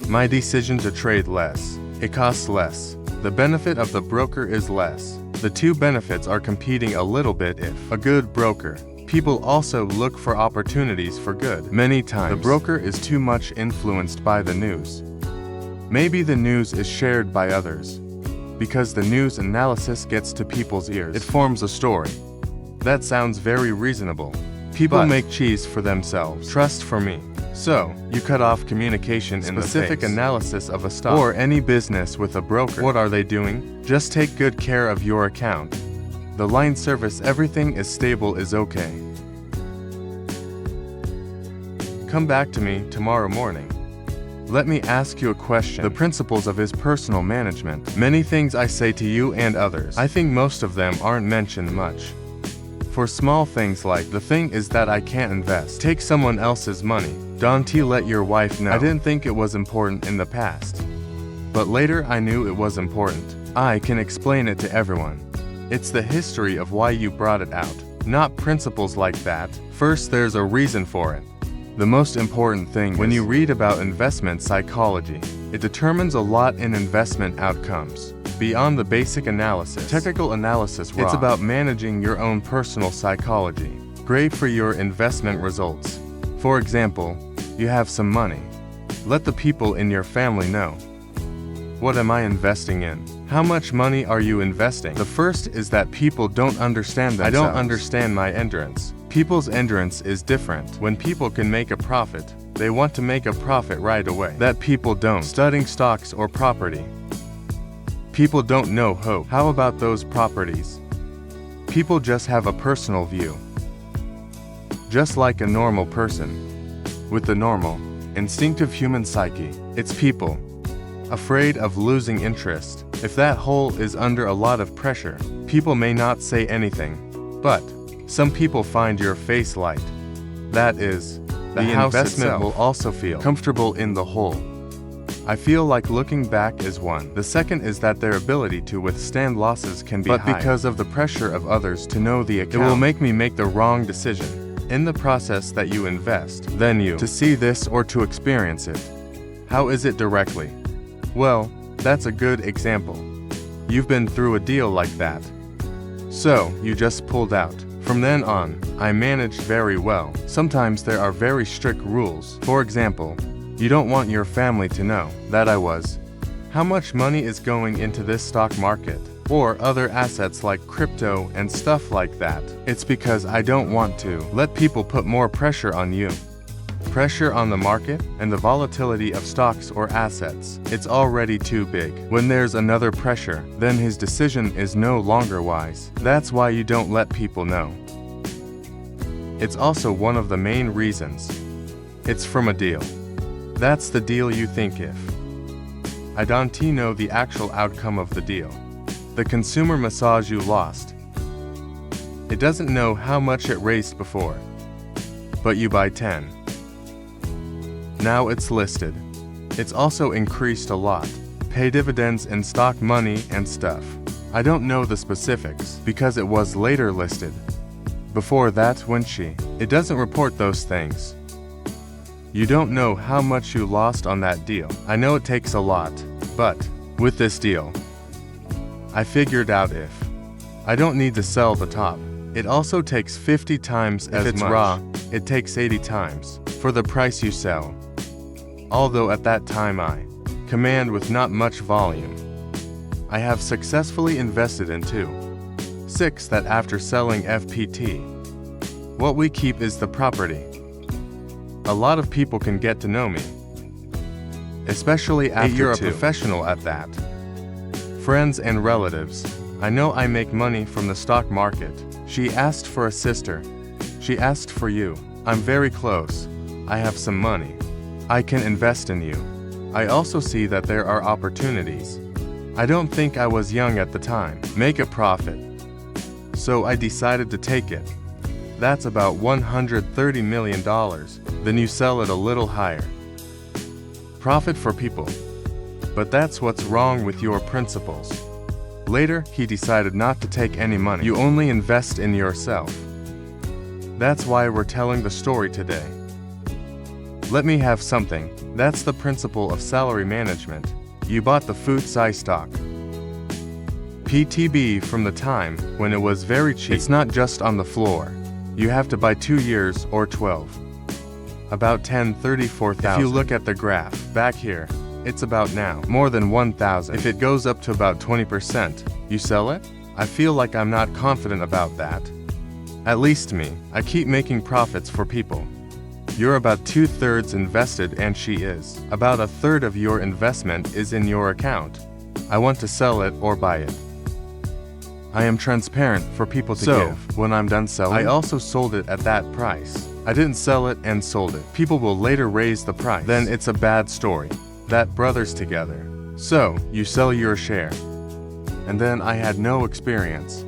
My decision to trade less. It costs less. The benefit of the broker is less. The two benefits are competing a little bit. If a good broker, people also look for opportunities for good. Many times, the broker is too much influenced by the news. Maybe the news is shared by others. Because the news analysis gets to people's ears, it forms a story. That sounds very reasonable. People make cheese for themselves. Trust for me. So, you cut off communication in the specific analysis of a stock or any business with a broker. What are they doing? Just take good care of your account. The line service, everything is stable, is okay. Come back to me tomorrow morning. Let me ask you a question. The principles of his personal management. Many things I say to you and others, I think most of them aren't mentioned much. For small things like, the thing is that I can't invest. Take someone else's money. Don't let your wife know. I didn't think it was important in the past. But later I knew it was important. I can explain it to everyone. It's the history of why you brought it out, not principles like that. First, there's a reason for it. The most important thing when you read about investment psychology, it determines a lot in investment outcomes. Beyond the basic analysis, technical analysis raw. It's about managing your own personal psychology. Great for your investment results. For example, you have some money. Let the people in your family know. What am I investing in? How much money are you investing? The first is that people don't understand themselves. I don't understand my endurance. People's endurance is different. When people can make a profit, they want to make a profit right away. That people don't. Studying stocks or property. People don't know hope. How about those properties? People just have a personal view. Just like a normal person. With the normal, instinctive human psyche, it's people afraid of losing interest. If that hole is under a lot of pressure, people may not say anything. But some people find your face light. That is, the investment will also feel comfortable in the hole. I feel like looking back is one. The second is that their ability to withstand losses can be high. But because of the pressure of others to know the account, it will make me make the wrong decision. In the process that you invest, then you to see this or to experience it. How is it directly? Well, that's a good example. You've been through a deal like that. So, you just pulled out. From then on, I managed very well. Sometimes there are very strict rules. For example, you don't want your family to know that I was. How much money is going into this stock market? Or other assets like crypto and stuff like that. It's because I don't want to let people put more pressure on you. Pressure on the market and the volatility of stocks or assets. It's already too big. When there's another pressure, then his decision is no longer wise. That's why you don't let people know. It's also one of the main reasons. It's from a deal. That's the deal you think if. I don't know the actual outcome of the deal. The consumer massage you lost. It doesn't know how much it raised before. But you buy 10. Now it's listed. It's also increased a lot. Pay dividends and stock money and stuff. I don't know the specifics because it was later listed. Before that, when it doesn't report those things. You don't know how much you lost on that deal. I know it takes a lot, but with this deal, I figured out if I don't need to sell the top. It also takes 50 times as much. If it's raw, it takes 80 times for the price you sell. Although at that time I command with not much volume. I have successfully invested in 6 that after selling FPT. What we keep is the property. A lot of people can get to know me. Especially after you're a professional at that. Friends and relatives. I know I make money from the stock market. She asked for a sister. She asked for you. I'm very close. I have some money. I can invest in you. I also see that there are opportunities. I don't think I was young at the time. Make a profit. So I decided to take it. That's about $130 million. Then you sell it a little higher. Profit for people. But that's what's wrong with your principles. Later, he decided not to take any money. You only invest in yourself. That's why we're telling the story today. Let me have something. That's the principle of salary management. You bought the food size stock. PTB from the time when it was very cheap. It's not just on the floor. You have to buy 2 years or 12. About 1034,000. If you look at the graph back here, it's about now more than 1,000. If it goes up to about 20%, you sell it? I feel like I'm not confident about that. At least me. I keep making profits for people. You're about 2/3 invested and she is. About 1/3 of your investment is in your account. I want to sell it or buy it. I am transparent for people to give. When I'm done selling, I also sold it at that price. I didn't sell it and sold it. People will later raise the price. Then it's a bad story. That brothers together. So, you sell your share. And then I had no experience.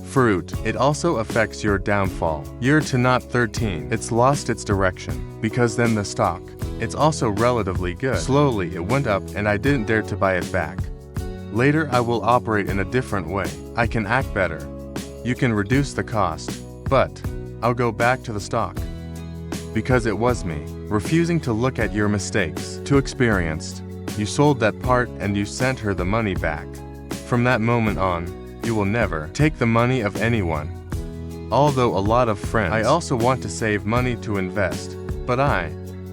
Fruit. It also affects your downfall. Year to not 13. It's lost its direction. Because then the stock. It's also relatively good. Slowly it went up and I didn't dare to buy it back. Later I will operate in a different way. I can act better. You can reduce the cost. But I'll go back to the stock. Because it was me. Refusing to look at your mistakes. Too experienced. You sold that part and you sent her the money back. From that moment on, you will never take the money of anyone. Although a lot of friends, I also want to save money to invest. But I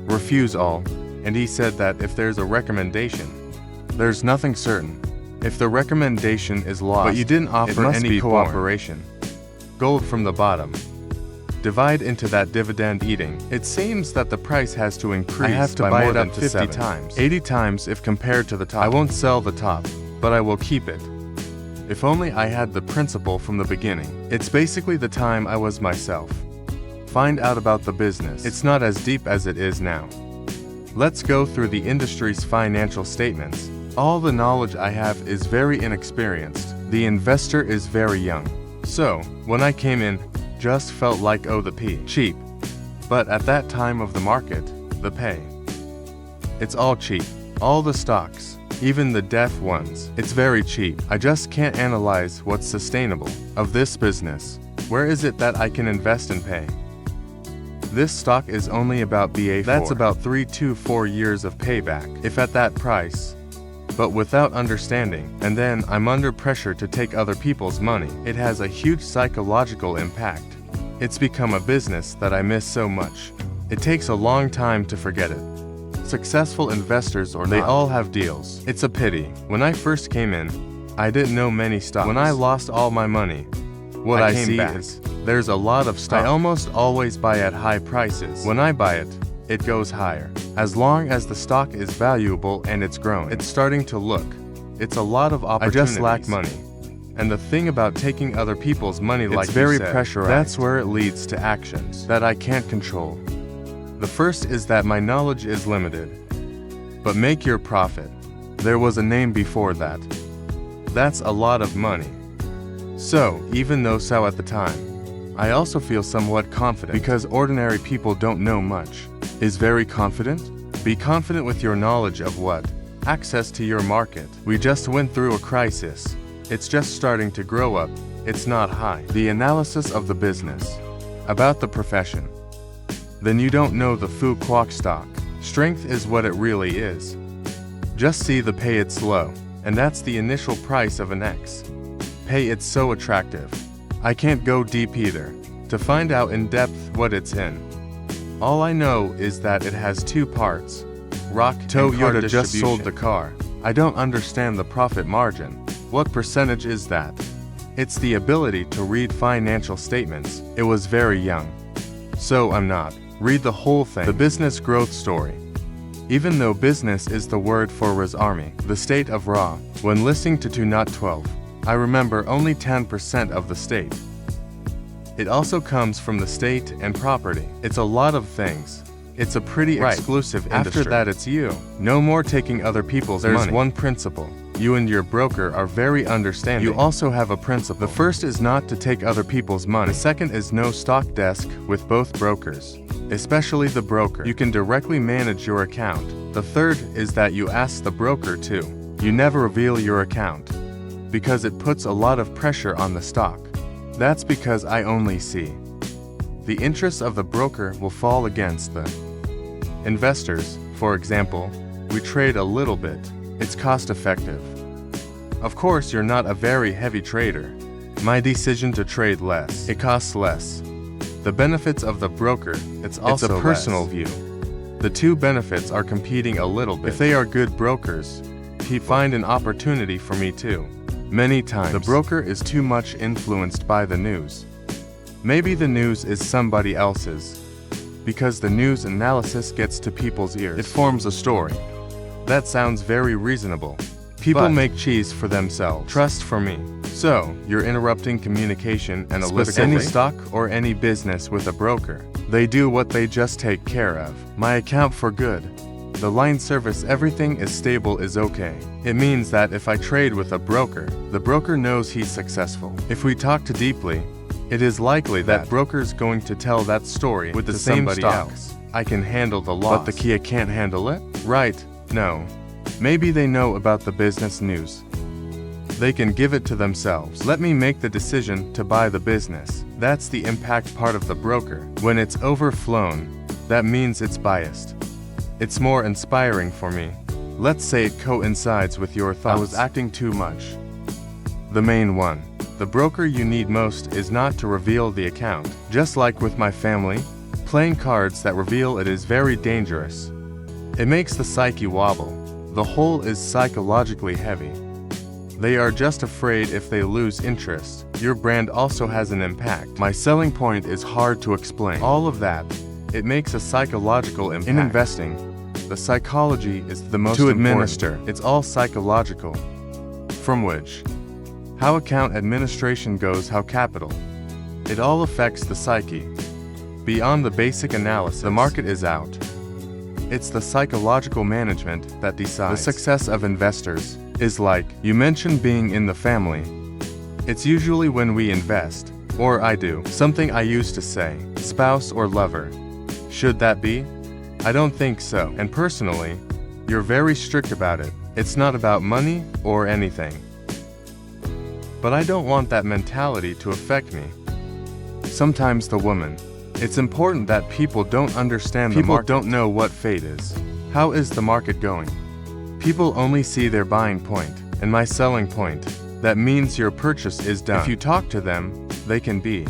refuse all. And he said that if there's a recommendation, there's nothing certain. If the recommendation is lost, but you didn't offer any cooperation. Gold from the bottom. Divide into that dividend eating. It seems that the price has to increase. I have to buy it up to 50 times. 80 times if compared to the top. I won't sell the top, but I will keep it. If only I had the principle from the beginning. It's basically the time I was myself. Find out about the business. It's not as deep as it is now. Let's go through the industry's financial statements. All the knowledge I have is very inexperienced. The investor is very young. So, when I came in, just felt like cheap. But at that time of the market, the pay. It's all cheap. All the stocks, even the deaf ones. It's very cheap. I just can't analyze what's sustainable of this business. Where is it that I can invest and pay? This stock is only about BA4. That's about 3 to 4 years of payback, if at that price. But without understanding, and then I'm under pressure to take other people's money. It has a huge psychological impact. It's become a business that I miss so much. It takes a long time to forget it. Successful investors or they all have deals. It's a pity. When I first came in, I didn't know many stocks. When I lost all my money, what I see is there's a lot of stock. I almost always buy at high prices. When I buy it, it goes higher. As long as the stock is valuable and it's grown, it's starting to look. It's a lot of opportunities. I just lack money. And the thing about taking other people's money, like you said, pressurized. That's where it leads to actions that I can't control. The first is that my knowledge is limited. But make your profit. There was a name before that. That's a lot of money. So, even though so at the time, I also feel somewhat confident because ordinary people don't know much. Is very confident? Be confident with your knowledge of what? Access to your market. We just went through a crisis. It's just starting to grow up. It's not high. The analysis of the business. About the profession. Then you don't know the Fu Quoc stock. Strength is what it really is. Just see the pay, it's low. And that's the initial price of an X. Pay, it's so attractive. I can't go deep either to find out in depth what it's in. All I know is that it has 2 parts. Rock Toyota just sold the car. I don't understand the profit margin. What percentage is that? It's the ability to read financial statements. It was very young. So I'm not. Read the whole thing. The business growth story. Even though business is the word for Ra's army, the state of Ra, when listening to 2-12, I remember only 10% of the state. It also comes from the state and property. It's a lot of things. It's a pretty exclusive industry. After that, it's you. No more taking other people's money. There's one principle. You and your broker are very understanding. You also have a principle. The first is not to take other people's money. The second is no stock desk with both brokers, especially the broker. You can directly manage your account. The third is that you ask the broker to. You never reveal your account because it puts a lot of pressure on the stock. That's because I only see. The interests of the broker will fall against the Investors, for example, we trade a little bit. It's cost effective. Of course, you're not a very heavy trader. My decision to trade less, it costs less. The benefits of the broker, it's a personal view. The two benefits are competing a little bit. If they are good brokers, he find an opportunity for me too. Many times, the broker is too much influenced by the news. Maybe the news is somebody else's. Because the news analysis gets to people's ears, it forms a story. That sounds very reasonable. People make cheese for themselves. Trust for me. So, you're interrupting communication analytically. Any stock or any business with a broker, they do what they just take care of. My account for good. The line service, everything is stable is okay. It means that if I trade with a broker, the broker knows he's successful. If we talk too deeply, it is likely that broker's going to tell that story with the same stock. I can handle the loss. But the Kia can't handle it? Right, no. Maybe they know about the business news. They can give it to themselves. Let me make the decision to buy the business. That's the impact part of the broker. When it's overflown, that means it's biased. It's more inspiring for me. Let's say it coincides with your thoughts. I was acting too much. The main one. The broker you need most is not to reveal the account. Just like with my family, playing cards that reveal it is very dangerous. It makes the psyche wobble. The whole is psychologically heavy. They are just afraid if they lose interest. Your brand also has an impact. My selling point is hard to explain. All of that, it makes a psychological impact. In investing, the psychology is the most important. To administer, it's all psychological. From which, how account administration goes, how capital. It all affects the psyche. Beyond the basic analysis, the market is out. It's the psychological management that decides. The success of investors is like, you mentioned being in the family. It's usually when we invest, or I do, something I used to say, spouse or lover. Should that be? I don't think so. And personally, you're very strict about it. It's not about money or anything. But I don't want that mentality to affect me. Sometimes the woman. It's important that people don't understand the market. People don't know what fate is. How is the market going? People only see their buying point and my selling point. That means your purchase is done. If you talk to them, they can be.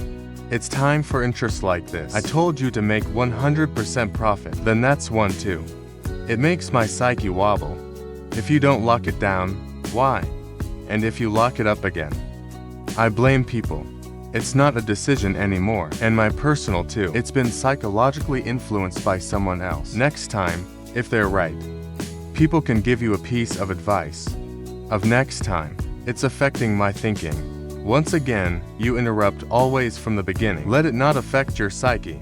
It's time for interest like this. I told you to make 100% profit. Then that's one too. It makes my psyche wobble. If you don't lock it down, why? And if you lock it up again? I blame people. It's not a decision anymore. And my personal too. It's been psychologically influenced by someone else. Next time, if they're right, people can give you a piece of advice. Of next time, it's affecting my thinking. Once again, you interrupt always from the beginning. Let it not affect your psyche.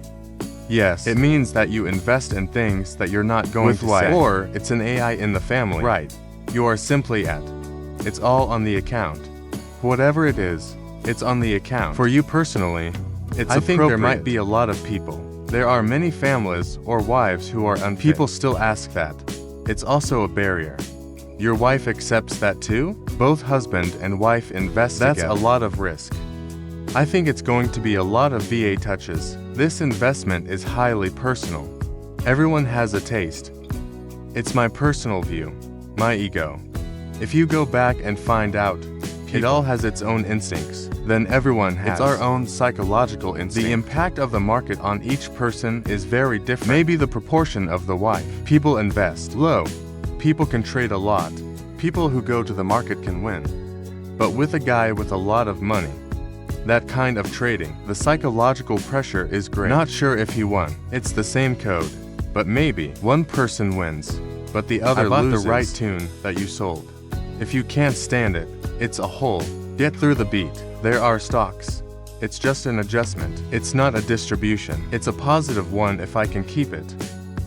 Yes, it means that you invest in things that you're not going to say. Or it's an AI in the family. Right. You are simply at. It's all on the account. Whatever it is, it's on the account. For you personally, it's I think there might be a lot of people. There are many families or wives who are unfit. People still ask that. It's also a barrier. Your wife accepts that too? Both husband and wife invest together. That's a lot of risk. I think it's going to be a lot of VA touches. This investment is highly personal. Everyone has a taste. It's my personal view, my ego. If you go back and find out, it all has its own instincts. Then everyone has. It's our own psychological instinct. The impact of the market on each person is very different. Maybe the proportion of the wife. People invest low. People can trade a lot. People who go to the market can win. But with a guy with a lot of money, that kind of trading, the psychological pressure is great. Not sure if he won. It's the same code. But maybe one person wins, but the other loses. I bought the right tune that you sold. If you can't stand it, it's a hole. Get through the beat. There are stocks. It's just an adjustment. It's not a distribution. It's a positive one if I can keep it.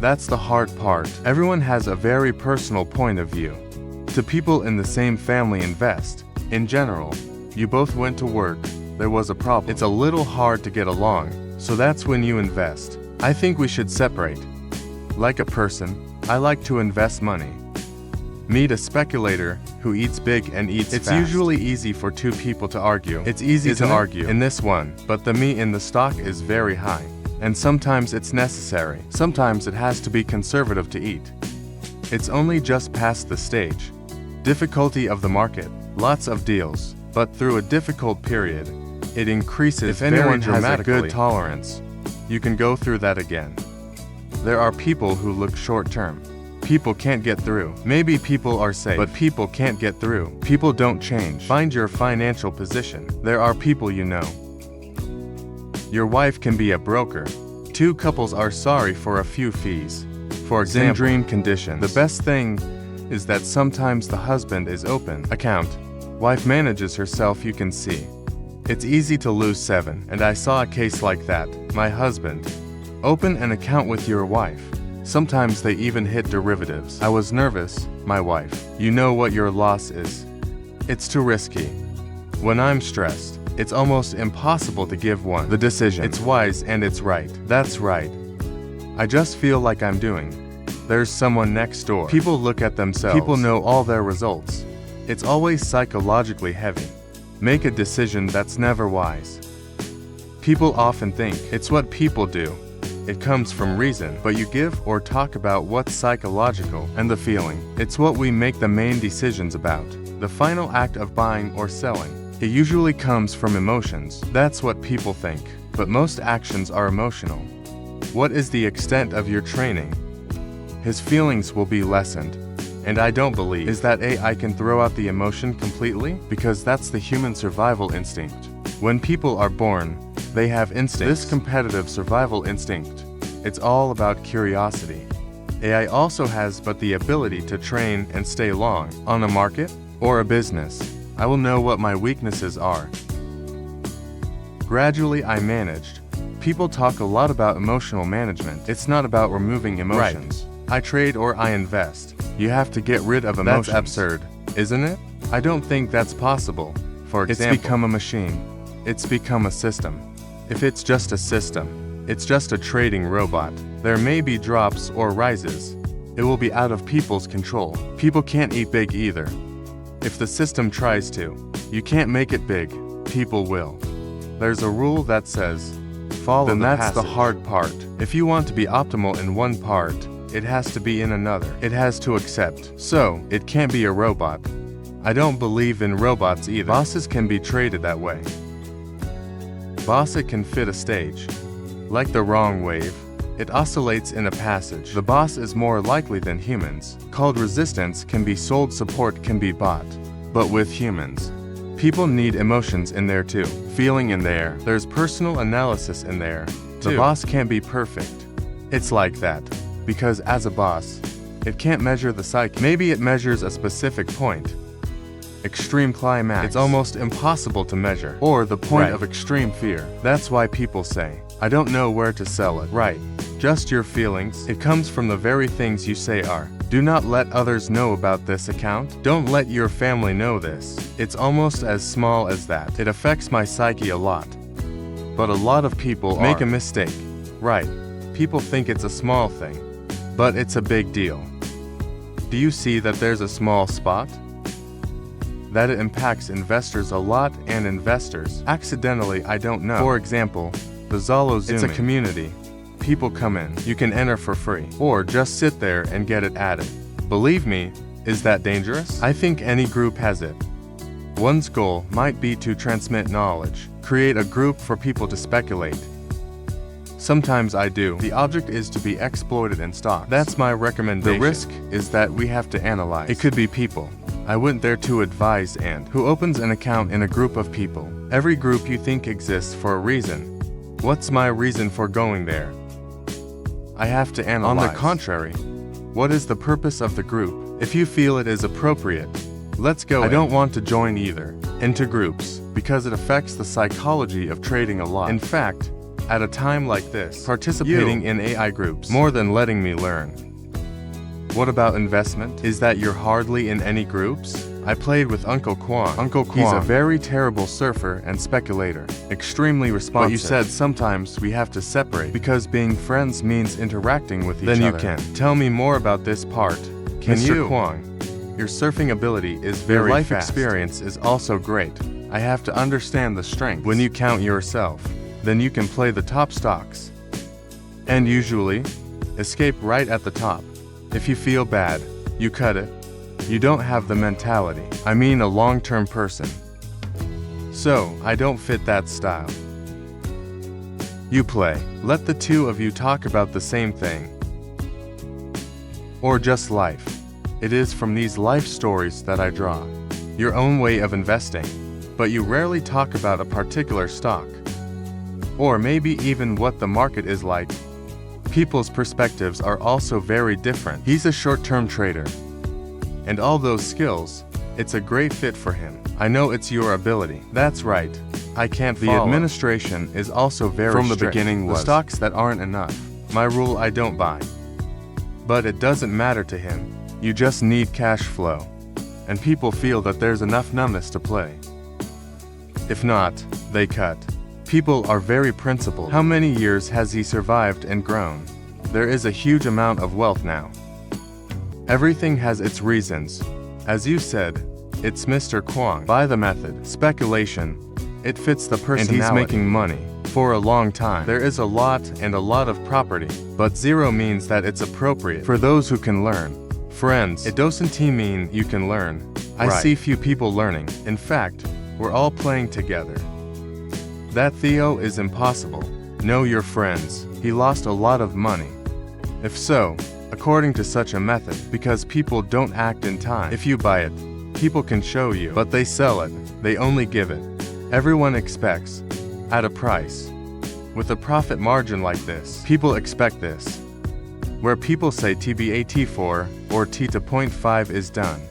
That's the hard part. Everyone has a very personal point of view. To people in the same family invest. In general, you both went to work. There was a problem. It's a little hard to get along, so that's when you invest. I think we should separate. Like a person, I like to invest money. Meet a speculator who eats big and eats fast. It's usually easy for two people to argue. It's easy to argue in this one, but the me in the stock is very high. And sometimes it's necessary. Sometimes it has to be conservative to eat. It's only just past the stage. Difficulty of the market. Lots of deals. But through a difficult period, it increases. If anyone has a good tolerance, you can go through that again. There are people who look short-term. People can't get through. Maybe people are safe, but people can't get through. People don't change. Find your financial position. There are people you know. Your wife can be a broker. Two couples are sorry for a few fees. For example, dream conditions. The best thing is that sometimes the husband is open account. Wife manages herself, you can see. It's easy to lose 7, and I saw a case like that. My husband. Open an account with your wife. Sometimes they even hit derivatives. I was nervous, my wife. You know what your loss is. It's too risky. When I'm stressed, it's almost impossible to give one. The decision. It's wise and it's right. That's right. I just feel like I'm doing. There's someone next door. People look at themselves. People know all their results. It's always psychologically heavy. Make a decision that's never wise. People often think it's what people do. It comes from reason, but you give or talk about what's psychological and the feeling. It's what we make the main decisions about. The final act of buying or selling. It usually comes from emotions. That's what people think. But most actions are emotional. What is the extent of your training? His feelings will be lessened. And I don't believe is that AI can throw out the emotion completely, because that's the human survival instinct. When people are born, they have instincts. This competitive survival instinct. It's all about curiosity. AI also has but the ability to train and stay long on a market or a business. I will know what my weaknesses are. Gradually I managed. People talk a lot about emotional management. It's not about removing emotions. Right. I trade or I invest. You have to get rid of emotions. That's absurd, isn't it? I don't think that's possible. For example, it's become a machine. It's become a system. If it's just a system, it's just a trading robot. There may be drops or rises. It will be out of people's control. People can't eat big either. If the system tries to, you can't make it big. People will. There's a rule that says, follow the passage. That's the hard part. If you want to be optimal in one part, it has to be in another. It has to accept. So, it can't be a robot. I don't believe in robots either. Bosses can be traded that way. Boss, it can fit a stage. Like the wrong wave, it oscillates in a passage. The boss is more likely than humans. Called resistance can be sold, support can be bought. But with humans, people need emotions in there too. Feeling in there. There's personal analysis in there. The boss can't be perfect. It's like that. Because as a boss, it can't measure the psyche. Maybe it measures a specific point. Extreme climax. It's almost impossible to measure. Or the point of extreme fear. That's why people say, I don't know where to sell it. Right. Just your feelings. It comes from the very things you say are. Do not let others know about this account. Don't let your family know this. It's almost as small as that. It affects my psyche a lot. But a lot of people make a mistake. Right. People think it's a small thing. But it's a big deal. Do you see that there's a small spot? That it impacts investors a lot, and investors accidentally, I don't know. For example, the Zalo Zooming. It's a community. People come in. You can enter for free. Or just sit there and get it added. Believe me, is that dangerous? I think any group has it. One's goal might be to transmit knowledge. Create a group for people to speculate. Sometimes I do. The object is to be exploited in stocks. That's my recommendation. The risk is that we have to analyze. It could be people. I went there to advise and who opens an account in a group of people. Every group you think exists for a reason. What's my reason for going there? I have to analyze. On the contrary, what is the purpose of the group? If you feel it is appropriate, let's go. I don't want to join either into groups because it affects the psychology of trading a lot. In fact, at a time like this, participating in AI groups more than letting me learn. What about investment? Is that you're hardly in any groups? I played with Uncle Kwong. Uncle Kwong. He's a very terrible surfer and speculator. Extremely responsive. But you said sometimes we have to separate because being friends means interacting with each other. Then you can. Tell me more about this part. Can you? Mr. Kwong, your surfing ability is very fast. Your life experience is also great. I have to understand the strength. When you count yourself, then you can play the top stocks. And usually, escape right at the top. If you feel bad, you cut it. You don't have the mentality. I mean a long-term person. So, I don't fit that style. You play. Let the two of you talk about the same thing. Or just life. It is from these life stories that I draw your own way of investing, but you rarely talk about a particular stock. Or maybe even what the market is like. People's perspectives are also very different. He's a short-term trader. And all those skills, it's a great fit for him. I know it's your ability. That's right. I can't follow. The administration is also very strict. From the beginning was the stocks that aren't enough. My rule, I don't buy. But it doesn't matter to him. You just need cash flow. And people feel that there's enough numbness to play. If not, they cut. People are very principled. How many years has he survived and grown? There is a huge amount of wealth now. Everything has its reasons. As you said, it's Mr. Kwong. By the method, speculation, it fits the personality. And he's making money for a long time. There is a lot of property, but zero means that it's appropriate for those who can learn. Friends, it doesn't mean you can learn. I see few people learning. In fact, we're all playing together. That Theo is impossible. Know your friends. He lost a lot of money. If so, according to such a method, because people don't act in time. If you buy it, people can show you, but they sell it. They only give it. Everyone expects at a price. With a profit margin like this, people expect this. Where people say TBAT4 or T to 0.5 is done.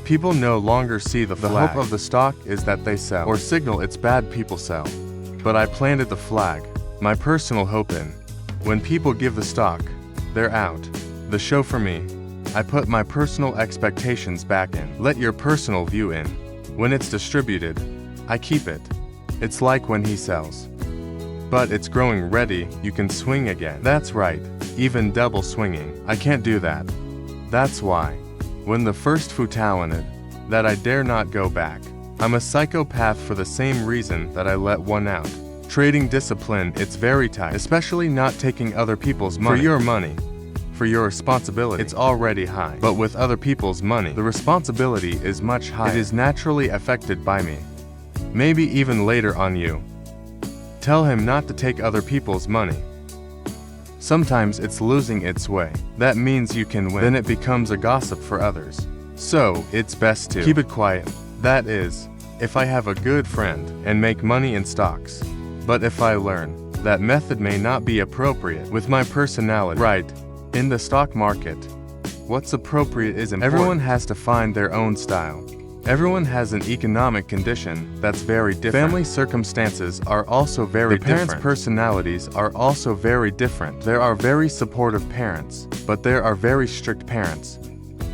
People no longer see the flag. The hope of the stock is that they sell or signal it's bad people sell. But I planted the flag, my personal hope in. When people give the stock, they're out. The show for me, I put my personal expectations back in. Let your personal view in. When it's distributed, I keep it. It's like when he sells. But it's growing ready, you can swing again. That's right, even double swinging. I can't do that. That's why. When the first futalined, that I dare not go back. I'm a psychopath for the same reason that I let one out. Trading discipline, it's very tight, especially not taking other people's money. For your money, for your responsibility, it's already high. But with other people's money, the responsibility is much higher. It is naturally affected by me. Maybe even later on you. Tell him not to take other people's money. Sometimes it's losing its way. That means you can win. Then it becomes a gossip for others. So, it's best to keep it quiet. That is, if I have a good friend and make money in stocks. But if I learn, that method may not be appropriate with my personality. Right. In the stock market, what's appropriate is important. Everyone has to find their own style. Everyone has an economic condition that's very different. Family circumstances are also very different. The parents' personalities are also very different. There are very supportive parents, but there are very strict parents.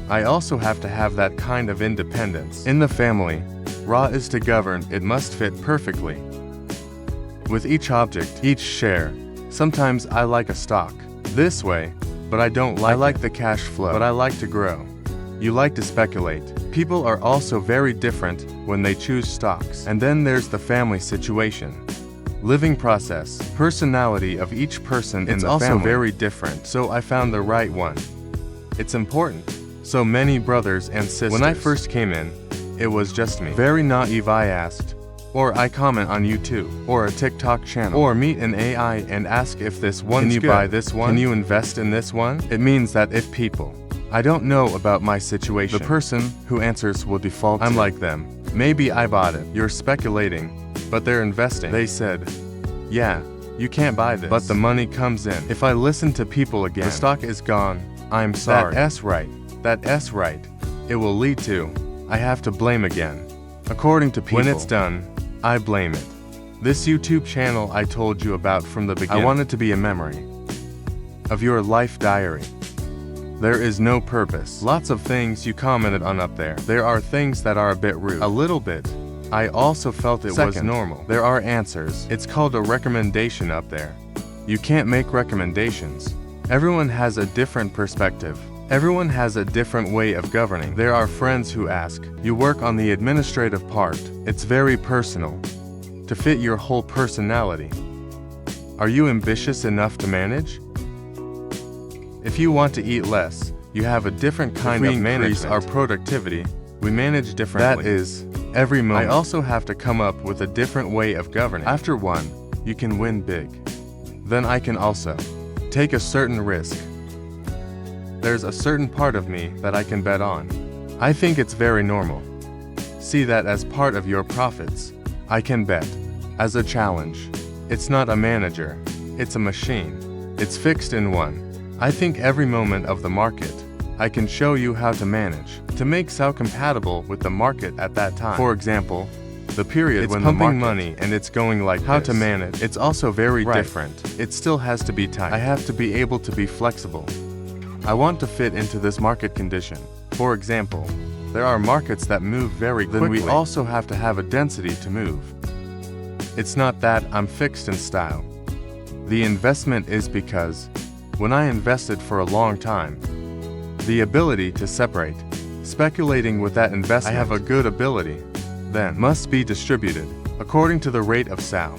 I also have to have that kind of independence. In the family, Ra is to govern, it must fit perfectly. With each object, each share. Sometimes I like a stock this way, but I don't like it. I like the cash flow, but I like to grow. You like to speculate. People are also very different when they choose stocks. And then there's the family situation. Living process, personality of each person in the family. It's also very different, so I found the right one. It's important. So many brothers and sisters. When I first came in, it was just me. Very naive, I asked. Or I comment on YouTube, or a TikTok channel, or meet an AI and ask if this one's good. Can you buy this one? Can you invest in this one? It means that if people I don't know about my situation, the person who answers will default I'm like them. Maybe I bought it. You're speculating, but they're investing. They said, yeah, you can't buy this. But the money comes in. If I listen to people again, the stock is gone. I'm sorry. That's right. That's right. It will lead to, I have to blame again. According to people, when it's done, I blame it. This YouTube channel I told you about from the beginning, I want it to be a memory of your life diary. There is no purpose. Lots of things you commented on up there. There are things that are a bit rude. A little bit. I also felt it was normal. There are answers. It's called a recommendation up there. You can't make recommendations. Everyone has a different perspective. Everyone has a different way of governing. There are friends who ask, you work on the administrative part. It's very personal. To fit your whole personality. Are you ambitious enough to manage? If you want to eat less, you have a different kind of management. Increase our productivity, we manage differently. That is, every moment. I also have to come up with a different way of governing. After one, you can win big. Then I can also take a certain risk. There's a certain part of me that I can bet on. I think it's very normal. See that as part of your profits. I can bet. As a challenge. It's not a manager. It's a machine. It's fixed in one. I think every moment of the market, I can show you how to manage, to make SAO compatible with the market at that time. For example, the period when the pumping money and it's going like how to manage. It's also very different. It still has to be tight. I have to be able to be flexible. I want to fit into this market condition. For example, there are markets that move very quickly. Then we also have to have a density to move. It's not that I'm fixed in style. The investment is because, when I invested for a long time, the ability to separate, speculating with that investment, I have a good ability, then must be distributed, according to the rate of SAO.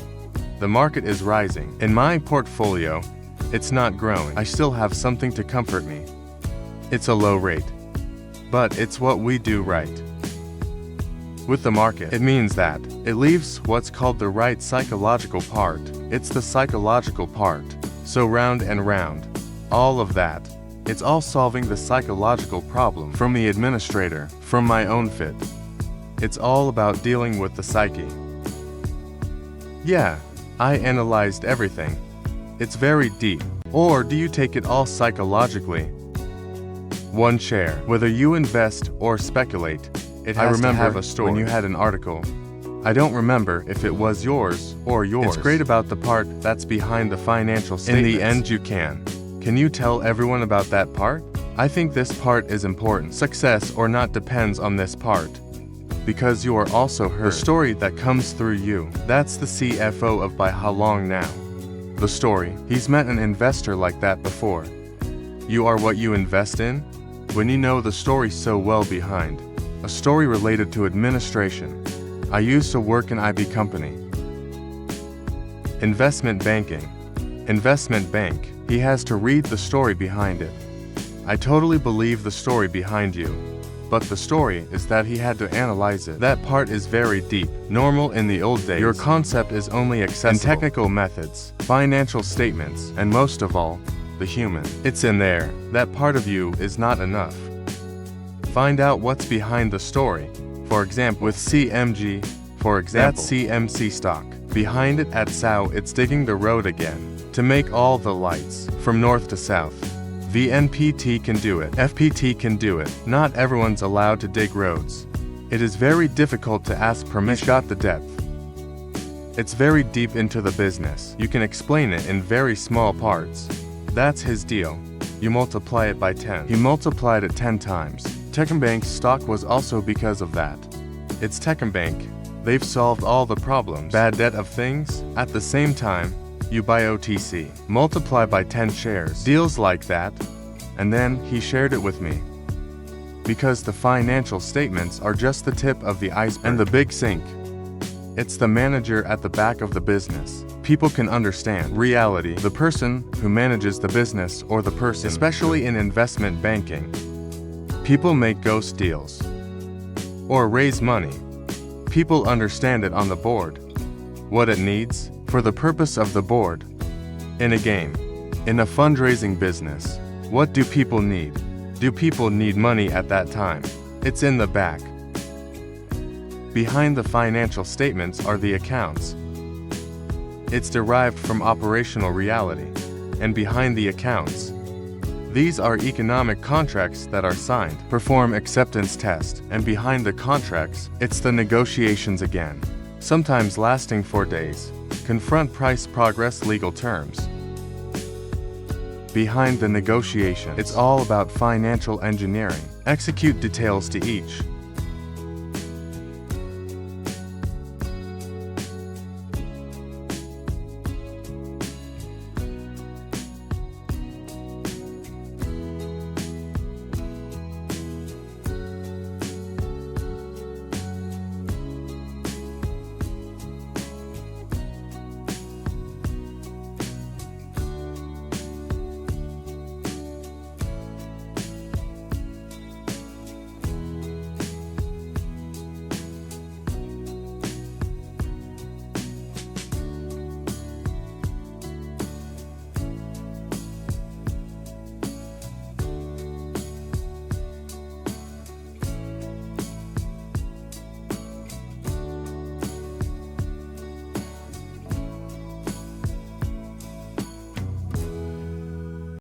The market is rising. In my portfolio, it's not growing. I still have something to comfort me. It's a low rate. But it's what we do right. With the market, it means that it leaves what's called the right psychological part. It's the psychological part. So round and round. All of that. It's all solving the psychological problem from the administrator, from my own fit. It's all about dealing with the psyche. Yeah, I analyzed everything. It's very deep. Or do you take it all psychologically? One share. Whether you invest or speculate, it has to have a story. When you had an article, I don't remember if it was yours or yours. It's great about the part that's behind the financial statements. In the end you can. Can you tell everyone about that part? I think this part is important. Success or not depends on this part. Because you are also heard. The story that comes through you. That's the CFO of By How Long Now. The story. He's met an investor like that before. You are what you invest in? When you know the story so well behind. A story related to administration. I used to work in IB company. Investment banking. Investment bank. He has to read the story behind it. I totally believe the story behind you. But the story is that he had to analyze it. That part is very deep. Normal in the old days. Your concept is only accessible. In technical methods, financial statements, and most of all, the human. It's in there. That part of you is not enough. Find out what's behind the story. For example, with CMG, that's CMC stock. Behind it at SAO, it's digging the road again. To make all the lights, from north to south. VNPT can do it. FPT can do it. Not everyone's allowed to dig roads. It is very difficult to ask permission. He's got the depth. It's very deep into the business. You can explain it in very small parts. That's his deal. You multiply it by 10. He multiplied it 10 times. Techcombank's stock was also because of that. It's Techcombank. They've solved all the problems. Bad debt of things. At the same time, you buy OTC. Multiply by 10 shares. Deals like that. And then he shared it with me. Because the financial statements are just the tip of the iceberg. And the big sink. It's the manager at the back of the business. People can understand reality. The person who manages the business or the person, especially in investment banking. People make ghost deals. Or raise money. People understand it on the board. What it needs, for the purpose of the board. In a game. In a fundraising business. What do people need? Do people need money at that time? It's in the back. Behind the financial statements are the accounts. It's derived from operational reality. And behind the accounts, these are economic contracts that are signed. Perform acceptance test. And behind the contracts, it's the negotiations again. Sometimes lasting 4 days. Confront price progress legal terms. Behind the negotiation, it's all about financial engineering. Execute details to each.